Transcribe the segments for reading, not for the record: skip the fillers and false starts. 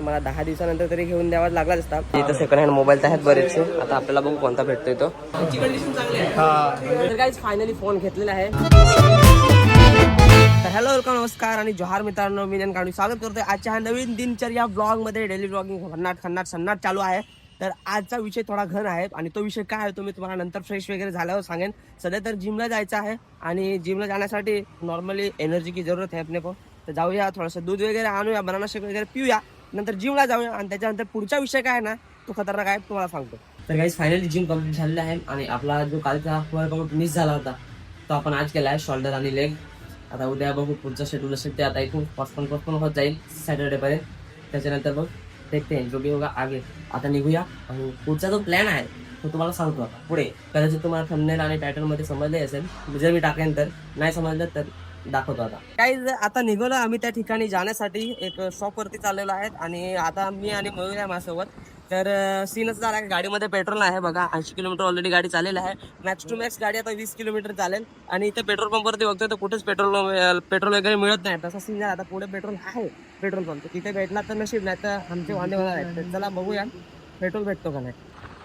मला 10 दिवसानंतर तरी घेऊन द्यावा लागलाच असता. इथं सेकंड हँड मोबाईल आहेत बरेचसे. आता आपल्याला बघू कोणता भेटतोय तो. त्याची कंडिशन चांगली आहे. तर गाईज फायनली फोन घेतलेला आहे. तर हॅलो वेलकम नमस्कार आणि जोहार मित्रांनो, मी काढून स्वागत करतोय आजच्या ह्या नवीन दिनचर्या ब्लॉग मध्ये. डेली ब्लॉगिंग खन्नाट चालू आहे. तर आजचा विषय थोडा घन आहे आणि तो विषय काय आहे तो मी तुम्हाला नंतर फ्रेश वगैरे झाल्यावर सांगेन. सध्या तर जिमला जायचं आहे आणि जिमला जाण्यासाठी नॉर्मली एनर्जी की जरूरत आहे अपने को. तर जाऊया, थोडंसं दूध वगैरे आणूया, बनाना शेक वगैरे पिऊया, नंतर जिमला जाऊया आणि त्याच्यानंतर पुढचा विषय काय आहे ना तो खतरनाक आहे, तुम्हाला सांगतो. तर गाईज फायनली जिम कम्प्लीट झालेला आहे आणि आपला जो कालचा वर्कआउट मिस झाला होता तो आपण आज केला आहे, शोल्डर आणि लेग. आता उद्या बघू पुढचं शेड्यूल असेल ते. आता इथून पोस्टपोन होत जाईल सॅटर्डे पर्यंत. त्याच्यानंतर बघ देखते हैं जो भी होगा आगे. आता निघूया आणि पुढचा जो प्लॅन आहे तो तुम्हाला सांगतो आता पुढे. कदाचित तुम्हाला थंबनेल आणि टायटल मध्ये समजले असेल, जर मी टाकेन तर. नाही समजलं तर दाखवतो. आता काही आता निघालो आम्ही त्या ठिकाणी जाण्यासाठी. एक शॉप वरती चाललेलो आहे आणि आता मी आणि मयूर आहे माझ्यासोबत. तर सीनच झाला, गाडीमध्ये पेट्रोल आहे बघा. 80 किलोमीटर ऑलरेडी गाडी चाललेली आहे. मॅक्स टू मॅक्स गाडी आता 20 किलोमीटर चालेल. आणि इथे पेट्रोल पंपवरती बघतोय तर कुठेच पेट्रोल वगैरे मिळत नाही. तसा सीन झाला. आता पुढे पेट्रोल आहे पेट्रोल पंप, तिथे भेटला तर नशीब, नाही तर आमचे वांदे होणार आहेत. तर चला बघूया पेट्रोल भेटतो का नाही.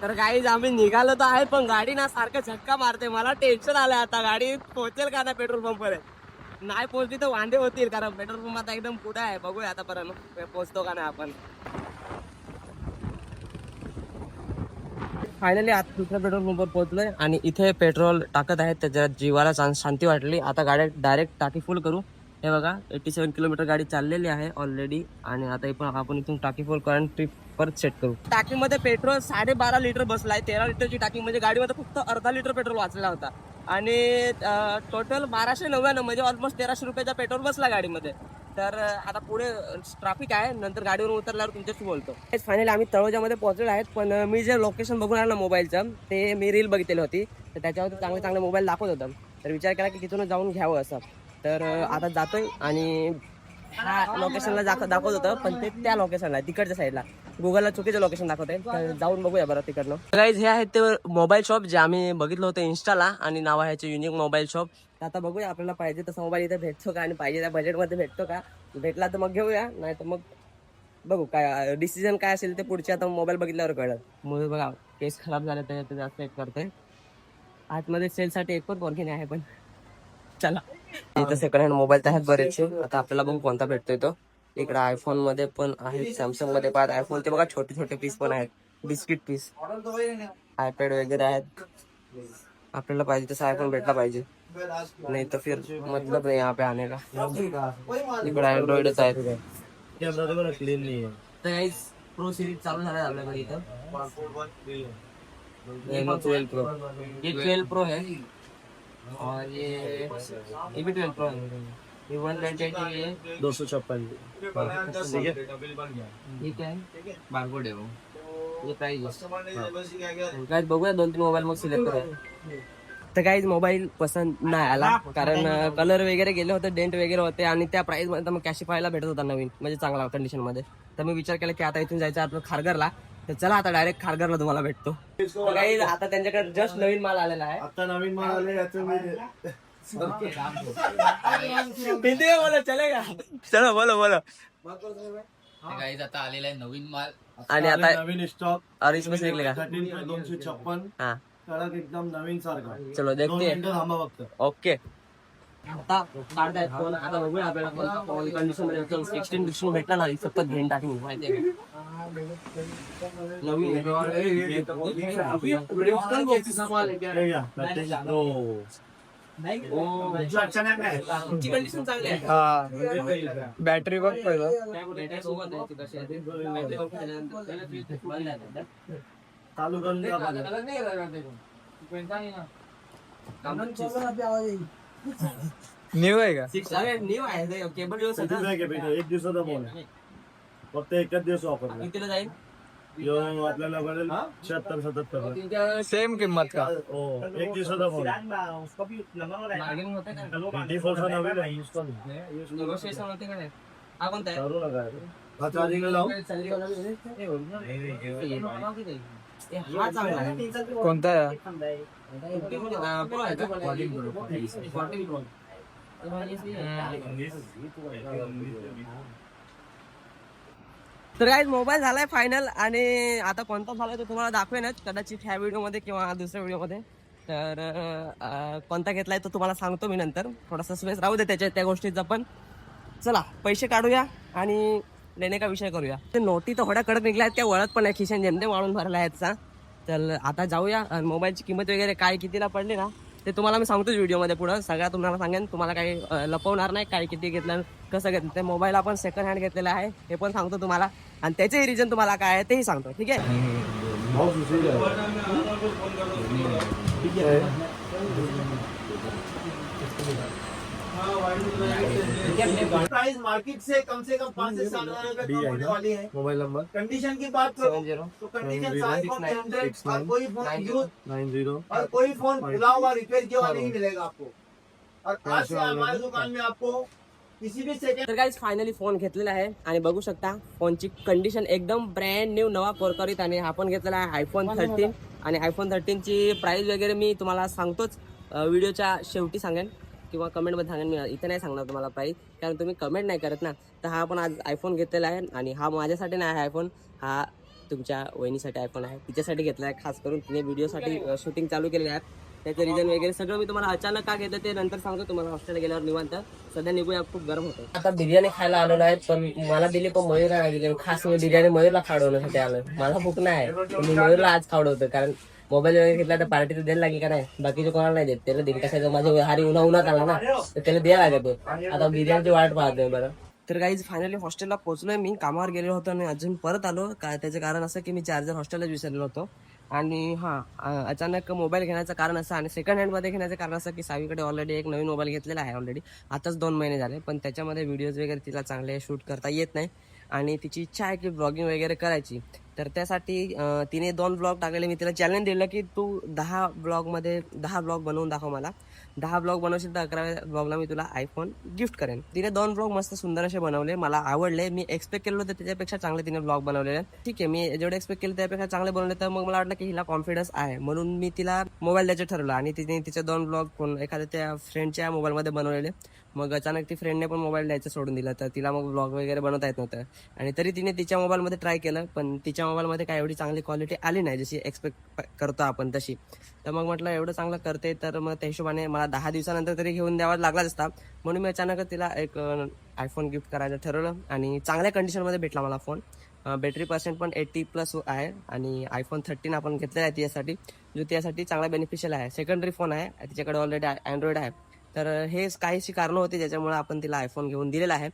तर गाईज आम्ही निघालो तर आहे, पण गाडी ना सारखं झटका मारते. मला टेन्शन आलंय आता गाडी पोहोचेल का नाही पेट्रोल पंपवर. नाही पोहोचली तर वांदे होतील, कारण पेट्रोल पंप आता एकदम पुढे आहे. बघूया आतापर्यंत पोहोचतो का नाही आपण. फायनली आता दुसऱ्या पेट्रोल पंपवर पोहोचलोय आणि इथे पेट्रोल टाकत आहेत. त्याच्या जीवाला शांती वाटली. आता गाड्या डायरेक्ट टाकी फुल करू. हे बघा 87 किलोमीटर गाडी चाललेली आहे ऑलरेडी आणि आता आपण इथून टाकी फुल करून ट्रिप परत सेट करू. टाकीमध्ये पेट्रोल 12.5 लिटर बसलाय. 13 लिटरची टाकी म्हणजे गाडीमध्ये फक्त अर्धा लिटर पेट्रोल वाचला होता आणि टोटल 1299 म्हणजे ऑलमोस्ट 1300 रुपयाचा पेट्रोल बसला गाडीमध्ये. तर आता पुढे ट्रॅफिक आहे, नंतर गाडीवरून उतरल्यावर तुमच्याशी बोलतो. फायनली आम्ही तळोजामध्ये पोहोचलो आहेत. पण मी जे लोकेशन बघून आलो ना मोबाईलचं, ते मी रील बघितली होती. तर त्याच्यावर चांगले मोबाईल दाखवत होतं. तर विचार केला की तिथूनच जाऊन घ्यावं असं. तर आता जातोय आणि ह्या लोकेशनला दाखवत होतं, पण ते त्या लोकेशनला तिकडच्या साईडला गुगलला चुकीचं लोकेशन दाखवतंय. तर जाऊन बघूया बरं तिकडनं. गाईज हे आहेत ते मोबाईल शॉप जे आम्ही बघितलं होतं इन्स्टाला आणि नाव आहे याचे युनिक मोबाईल शॉप. आता बघूया आपल्याला पाहिजे तसा मोबाईल इथे भेटतो का आणि पाहिजे त्या बजेटमध्ये भेटतो का. भेटला तर मग घेऊया, नाही तर मग बघू काय डिसिजन काय असेल ते पुढचे. आता मोबाईल बघितल्यावर कळलं. मुळे बघा केस खराब झाले तर जास्त एक करतोय. आतमध्ये सेलसाठी एक पण पोरकी नाही आहे, पण चला. इथं सेकंड हँड मोबाईल आहेत बरेचसे. आता आपल्याला बघू कोणता भेटतोय तो. इकडे आयफोन मध्ये पण आहेत, सॅमसंग मध्ये पण आयफोन ते बघा छोटे पीस पण आहेत, बिस्किट पीस. आयपॅड वगैरे आहेत. आपल्याला पाहिजे तसा आयफोन भेटला पाहिजे, नाही तर फिर मतलब नाही यहाँ पे आने का. इकडे अँड्रॉइडच आहेत. तर गाईज प्रो सिरीज चालू झाला आपल्याकडे इथं. 12 प्रो, ये 12 प्रो है और ये भी 12 प्रो है. ये 128 है 256. ये क्या है, बारकोड है वो. ये प्राइस है. गाइस बघूया 2-3 मोबाईल मग सिलेक्ट करूया. तर गाईज मोबाईल पसंत नाही आला, कारण कलर वगैरे गेले होते, डेंट वगैरे होते आणि त्या प्राइस मध्ये मग कॅशिफायला भेटत होता नवीन, म्हणजे चांगला कंडिशन मध्ये. तर मी विचार केला की आता इथून जायचं आपण खारघरला. तर चला आता डायरेक्ट खारघरला तुम्हाला भेटतो. गाईज आता त्यांच्याकडे जस्ट नवीन माल आलेला आहे. आता नवीन माल आले हिंदी में बोलो चलेगा. चलो बोलो. गाइस आता आलेला आहे नवीन माल आणि आता नवीन स्टॉक और इसमें से निकलेगा 256. हाँ कडक एकदम नवीन सारखा. चलो देखते हैं. थांबा फक्त. ओके. आता काढतायत फोन. आता बघूया आपल्याला कंडिशन मध्ये 16 डिस्ट्रिक्ट भेटला ना, फक्त घेऊन टाकून माहिती आहे कंडिशन चांगली आहे. बॅटरी बघ पहिलं. चालू करून द्या. न्यू आहे का? न्यू आहे केबल दिवस एक दिवसाचा फोन आहे, फक्त एकच दिवस वापरला. कितीला जाईल? आपल्याला पडेल 76-77. सेम किंमत का? हो, एक दिवसाचा फोन. मार्गेनिंग होते का? 24 नवीन आहे. नेगोशिएशन होते का नाही? हा कोणता आहे? करू नका. हा चार्जिंगला लावू. हा चांगला आहे. कोणता आहे? तर काय मोबाईल झालाय फायनल आणि आता कोणता झालाय तो तुम्हाला दाखवेनच कदाचित ह्या व्हिडिओमध्ये किंवा दुसऱ्या व्हिडिओमध्ये. तर कोणता घेतलाय तो तुम्हाला सांगतो मी नंतर. थोडा सस्पेन्स राहू दे त्या गोष्टीचा. पण चला पैसे काढूया आणि लेणे का विषय करूया. ते नोटी तर थोड्या कडक निघल्या आहेत, त्या वळत पण आहे खिशान जेमते वाळून भरला आहेतचा. तर आता जाऊया. मोबाईलची किंमत वगैरे काय कितीला पडली ना ते तुम्हाला मी सांगतोच व्हिडिओमध्ये पुढं. सगळ्या तुम्हाला सांगेन, तुम्हाला काही लपवणार नाही काय किती घेतलं कसं घेतलं. ते मोबाईल आपण सेकंड हँड घेतलेला आहे हे पण सांगतो तुम्हाला आणि त्याचेही रिझन तुम्हाला काय आहे तेही सांगतो. ठीक आहे. प्राइस मार्केट से कम 5 से 7 हजार रुपए कम होने वाली है। मोबाईल नंबर कंडीशन की बात करो 70 तो कंडीशन सारे फोन 100 और कोई फोन यूज 90 और कोई फोन खुला हुआ रिपेयर किया हुआ नहीं मिलेगा आपको। और आज से हमारी दुकान में आपको किसी भी सेकंड तर गाइस फायनली फोन घेतलेला आहे आणि बघू शकता फोनची कंडिशन एकदम ब्रँड न्यू नवा कोरकोरीत. आणि आपण घेतलेला आहे आयफोन 13 आणि आयफोन 13 ची प्राइस वगैरे मी तुम्हाला सांगतोच व्हिडिओच्या शेवटी सांगेन किंवा कमेंटमध्ये सांगेन. मी इथे नाही सांगणार तुम्हाला प्राइस, कारण तुम्ही कमेंट नाही करत ना. तर हा आपण आज आयफोन घेतलेला आहे आणि हा माझ्यासाठी नाही आहे आयफोन, हा तुमच्या वहिनीसाठी आयफोन आहे. तिच्यासाठी घेतला आहे खास करून. तिने व्हिडिओसाठी शूटिंग चालू केलेलं आहे. त्याचं रिझन वगैरे सगळं मी तुम्हाला अचानक का घेतलं ते नंतर सांगतो तुम्हाला. हॉस्टेलला गेल्यावर निवांत. सध्या निघूया, खूप गरम होतं. आता बिर्याणी खायला आलेलो आहे पण मला दिली पण मयूरला नाही दिली. खास मी बिर्याणी मयूरला खावडवण्यासाठी आलो. मला भूक नाही आहे, मी मयूरला आज खावडवतो. कारण मोबाईल वगैरे घेतला तर पार्टी तर द्यायला लागेल का नाही. बाकीचे कोणाला नाही देत, त्याला दिली कशाचं. माझ्या हारी उन्हात आला ना तर त्याला द्यायला लागतो. आता बिर्याणीची वाट पाहतोय बरं. तर गाईज फायनली हॉस्टेलला पोहोचलोय. मी कामावर गेलो होतो आणि अजून परत आलो. काय त्याचं कारण असं की मी चार्जर हॉस्टेललाच विसरलो होतो. आणि अचानक मोबाईल घेण्याचं कारण असं आणि सेकंड हँडमध्ये घेण्याचं कारण असं की सावीकडे ऑलरेडी एक नवीन मोबाईल घेतलेला आहे ऑलरेडी. आताच 2 महिने झाले, पण त्याच्यामध्ये व्हिडिओज वगैरे तिला चांगले शूट करता येत नाही आणि तिची इच्छा आहे की ब्लॉगिंग वगैरे करायची. तर त्यासाठी तिने 2 ब्लॉग टाकले. मी तिला चॅलेंज दिलं की तू 10 ब्लॉग बनवून दाखव मला. 10 ब्लॉग बनवशील तर 11व्या ब्लॉगला मी तुला आयफोन गिफ्ट करेन. तिने 2 ब्लॉग मस्त सुंदर असे बनवले, मला आवडले. मी एक्सपेक्ट केलं होतं त्याच्यापेक्षा चांगले तिने ब्लॉग बनवलेले. ठीक आहे, मी जेवढे एक्सपेक्ट केलं त्यापेक्षा चांगले बनवले. तर मग मला वाटलं की हिला कॉन्फिडन्स आहे म्हणून मी तिला मोबाईल द्यायचं ठरवलं. आणि तिने तिचे 2 ब्लॉग एखाद्या त्या फ्रेंडच्या मोबाईलमध्ये बनवलेले. मग अचानक ती फ्रेंडने पण मोबाईल द्यायचं सोडून दिलं, तर तिला मग ब्लॉग वगैरे बनवता येत नव्हतं. आणि तरी तिने तिच्या मोबाईलमध्ये ट्राय केलं, पण तिच्या मोबाईलमध्ये काय एवढी चांगली क्वालिटी आली नाही जशी एक्सपेक्ट करतो आपण तशी. तर मग म्हटलं एवढं चांगलं करते तर मग त्या हिशोबाने मला 10 दिवसानंतर तरी घेऊन द्यावा लागलाच असता. म्हणून मी अचानक तिला एक आयफोन गिफ्ट करायचं ठरवलं आणि चांगल्या कंडिशनमध्ये भेटला मला फोन. बॅटरी पर्सेंट पण 80+ आहे आणि आयफोन 13 आपण घेतलेला आहे तिच्यासाठी, जो त्यासाठी चांगला बेनिफिशियल आहे. सेकंडरी फोन आहे, तिच्याकडे ऑलरेडी अँड्रॉइड आहे. तर हेच काहीशी कारणं होती ज्याच्यामुळे आपण तिला आयफोन घेऊन दिलेला आहे.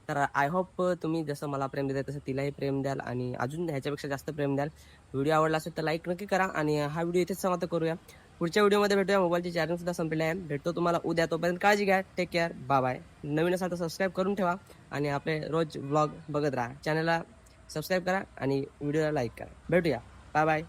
तर आय होप तुम्ही जसं मला प्रेम देताय तसं तिलाही प्रेम द्याल आणि अजून ह्याच्यापेक्षा जास्त प्रेम द्याल. व्हिडिओ आवडला असेल तर लाईक नक्की करा आणि हा व्हिडिओ इथेच समाप्त करूया. पुढच्या व्हिडिओमध्ये भेटूया. मोबाईलची चार्जिंग सुद्धा संपलेली आहे. भेटतो तुम्हाला उद्या. तोपर्यंत काळजी घ्या. Take care. बाय. नवीन असाल तर सबस्क्राईब करून ठेवा आणि आपले रोज व्लॉग बघत राहा. चॅनलला सबस्क्राईब करा आणि व्हिडिओला लाईक करा. भेटूया. बाय.